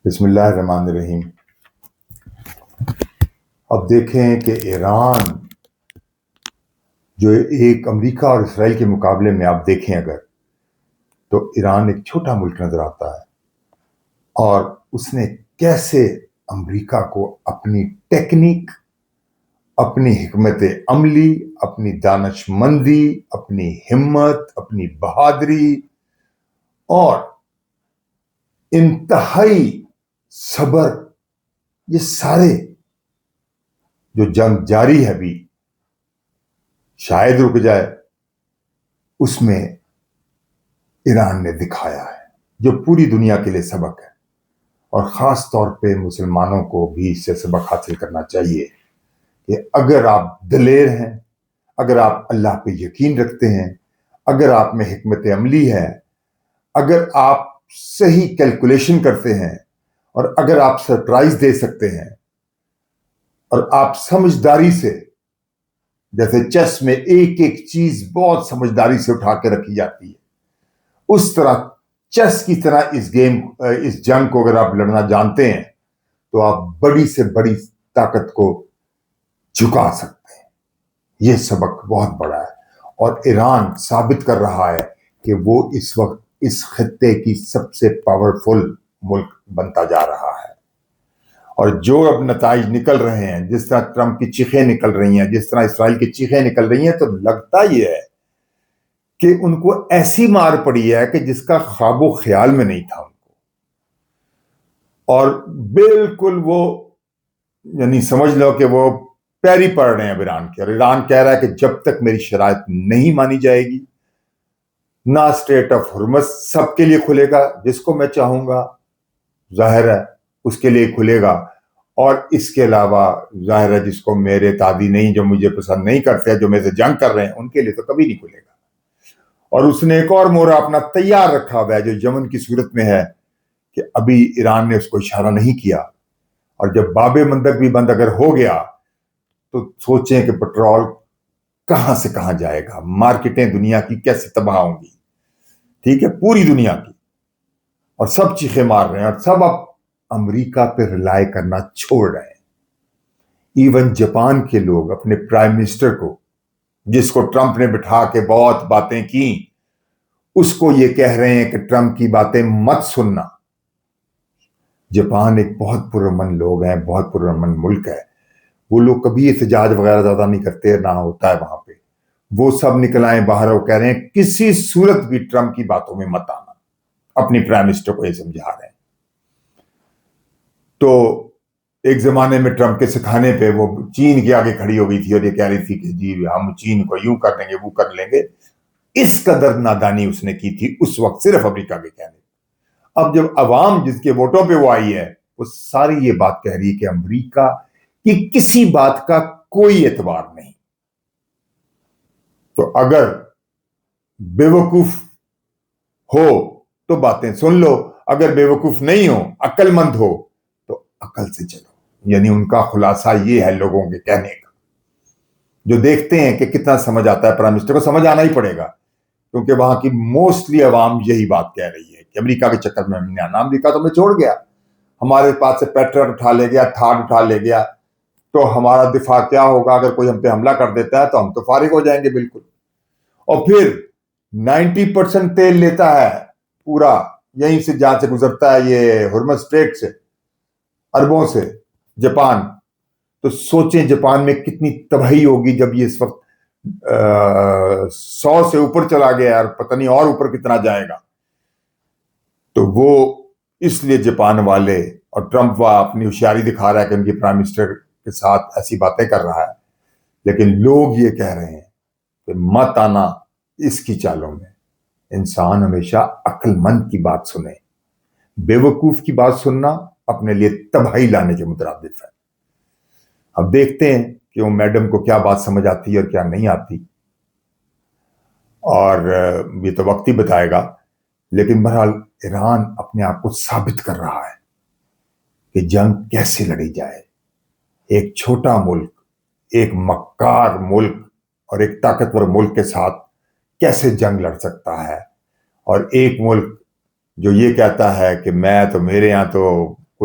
بسم اللہ الرحمن الرحیم۔ اب دیکھیں کہ ایران جو ایک امریکہ اور اسرائیل کے مقابلے میں آپ دیکھیں اگر، تو ایران ایک چھوٹا ملک نظر آتا ہے، اور اس نے کیسے امریکہ کو اپنی ٹیکنیک، اپنی حکمت عملی، اپنی دانش مندی، اپنی ہمت، اپنی بہادری اور انتہائی صبر، یہ سارے جو جنگ جاری ہے ابھی شاید رک جائے، اس میں ایران نے دکھایا ہے جو پوری دنیا کے لیے سبق ہے، اور خاص طور پہ مسلمانوں کو بھی اس سے سبق حاصل کرنا چاہیے کہ اگر آپ دلیر ہیں، اگر آپ اللہ پہ یقین رکھتے ہیں، اگر آپ میں حکمت عملی ہے، اگر آپ صحیح کیلکولیشن کرتے ہیں، اور اگر آپ سرپرائز دے سکتے ہیں، اور آپ سمجھداری سے، جیسے چیس میں ایک ایک چیز بہت سمجھداری سے اٹھا کے رکھی جاتی ہے، اس طرح چیس کی طرح اس جنگ کو اگر آپ لڑنا جانتے ہیں تو آپ بڑی سے بڑی طاقت کو جھکا سکتے ہیں۔ یہ سبق بہت بڑا ہے، اور ایران ثابت کر رہا ہے کہ وہ اس وقت اس خطے کی سب سے پاورفل ملک بنتا جا رہا ہے، اور جو اب نتائج نکل رہے ہیں، جس طرح ٹرمپ کی چیخیں نکل رہی ہیں، جس طرح اسرائیل کی چیخیں نکل رہی ہیں، تو لگتا یہ ہے کہ ان کو ایسی مار پڑی ہے کہ جس کا خواب و خیال میں نہیں تھا ان کو، اور بالکل وہ یعنی سمجھ لو کہ وہ پیری پڑ رہے ہیں ایران کے، اور ایران کہہ رہا ہے کہ جب تک میری شرائط نہیں مانی جائے گی، نہ اسٹریٹ آف ہرمز سب کے لیے کھلے گا، جس کو میں چاہوں گا ظاہر ہے اس کے لیے کھلے گا، اور اس کے علاوہ ظاہر ہے جس کو میرے تابع نہیں، جو مجھے پسند نہیں کرتے، جو میرے سے جنگ کر رہے ہیں، ان کے لیے تو کبھی نہیں کھلے گا۔ اور اس نے ایک اور مورا اپنا تیار رکھا ہوا ہے جو یمن کی صورت میں ہے، کہ ابھی ایران نے اس کو اشارہ نہیں کیا، اور جب باب مندب بھی بند اگر ہو گیا تو سوچیں کہ پٹرول کہاں سے کہاں جائے گا، مارکیٹیں دنیا کی کیسے تباہ ہوں گی، ٹھیک ہے، پوری دنیا کی، اور سب چیخیں مار رہے ہیں، اور سب اب امریکہ پہ ریلائی کرنا چھوڑ رہے ہیں۔ ایون جاپان کے لوگ اپنے پرائم منسٹر کو، جس کو ٹرمپ نے بٹھا کے بہت باتیں کی، اس کو یہ کہہ رہے ہیں کہ ٹرمپ کی باتیں مت سننا۔ جاپان ایک بہت پرامن لوگ ہیں، بہت پرامن ملک ہے، وہ لوگ کبھی احتجاج وغیرہ زیادہ نہیں کرتے، نہ ہوتا ہے وہاں پہ، وہ سب نکل آئے باہر، وہ کہہ رہے ہیں کسی صورت بھی ٹرمپ کی باتوں میں مت آنا، اپنی پرائم منسٹر کو یہ سمجھا رہے ہیں۔ تو ایک زمانے میں ٹرمپ کے سکھانے پہ وہ چین کے آگے کھڑی ہو گئی تھی، اور یہ کہہ رہی تھی کہ جی ہم چین کو یوں کر لیں گے، وہ کر لیں گے۔ اس قدر نادانی اس نے کی تھی اس وقت، صرف امریکہ کے کہنے۔ اب جب عوام جس کے ووٹوں پہ وہ آئی ہے، وہ ساری یہ بات کہہ رہی ہے کہ امریکہ کی کسی بات کا کوئی اعتبار نہیں۔ تو اگر بے وقوف ہو تو باتیں سن لو، اگر بے وقوف نہیں ہو، عقل مند ہو تو عقل سے چلو۔ یعنی ان کا خلاصہ یہ ہے لوگوں کے کہنے کا، جو دیکھتے ہیں کہ کتنا سمجھ آتا ہے۔ پرائم منسٹر کو سمجھ آنا ہی پڑے گا، کیونکہ وہاں کی موسٹلی عوام یہی بات کہہ رہی ہے کہ امریکہ کے چکر میں ہم نہیں آنا، امریکہ تو ہمیں چھوڑ گیا، ہمارے پاس سے پیٹرن اٹھا لے گیا، تھاڈ اٹھا لے گیا، تو ہمارا دفاع کیا ہوگا؟ اگر کوئی ہم پہ حملہ کر دیتا ہے تو ہم تو فارغ ہو جائیں گے بالکل۔ اور پھر 90% تیل لیتا ہے پورا یہیں سے، جہاں سے گزرتا ہے یہ ہرمز اسٹریٹ سے، اربوں سے، جاپان۔ تو سوچیں جاپان میں کتنی تباہی ہوگی جب یہ اس وقت 100 سے اوپر چلا گیا، اور پتہ نہیں اور اوپر کتنا جائے گا۔ تو وہ اس لیے جاپان والے، اور ٹرمپ وہ اپنی ہوشیاری دکھا رہا ہے کہ ان کی پرائم منسٹر کے ساتھ ایسی باتیں کر رہا ہے، لیکن لوگ یہ کہہ رہے ہیں کہ مت آنا اس کی چالوں میں۔ انسان ہمیشہ عقل مند کی بات سنے، بے وقوف کی بات سننا اپنے لیے تباہی لانے کے مترادف ہے۔ اب دیکھتے ہیں کہ وہ میڈم کو کیا بات سمجھ آتی ہے اور کیا نہیں آتی، اور یہ تو وقت ہی بتائے گا، لیکن بہرحال ایران اپنے آپ کو ثابت کر رہا ہے کہ جنگ کیسے لڑی جائے۔ ایک چھوٹا ملک، ایک مکار ملک اور ایک طاقتور ملک کے ساتھ کیسے جنگ لڑ سکتا ہے، اور ایک ملک جو یہ کہتا ہے کہ میں تو، میرے یہاں تو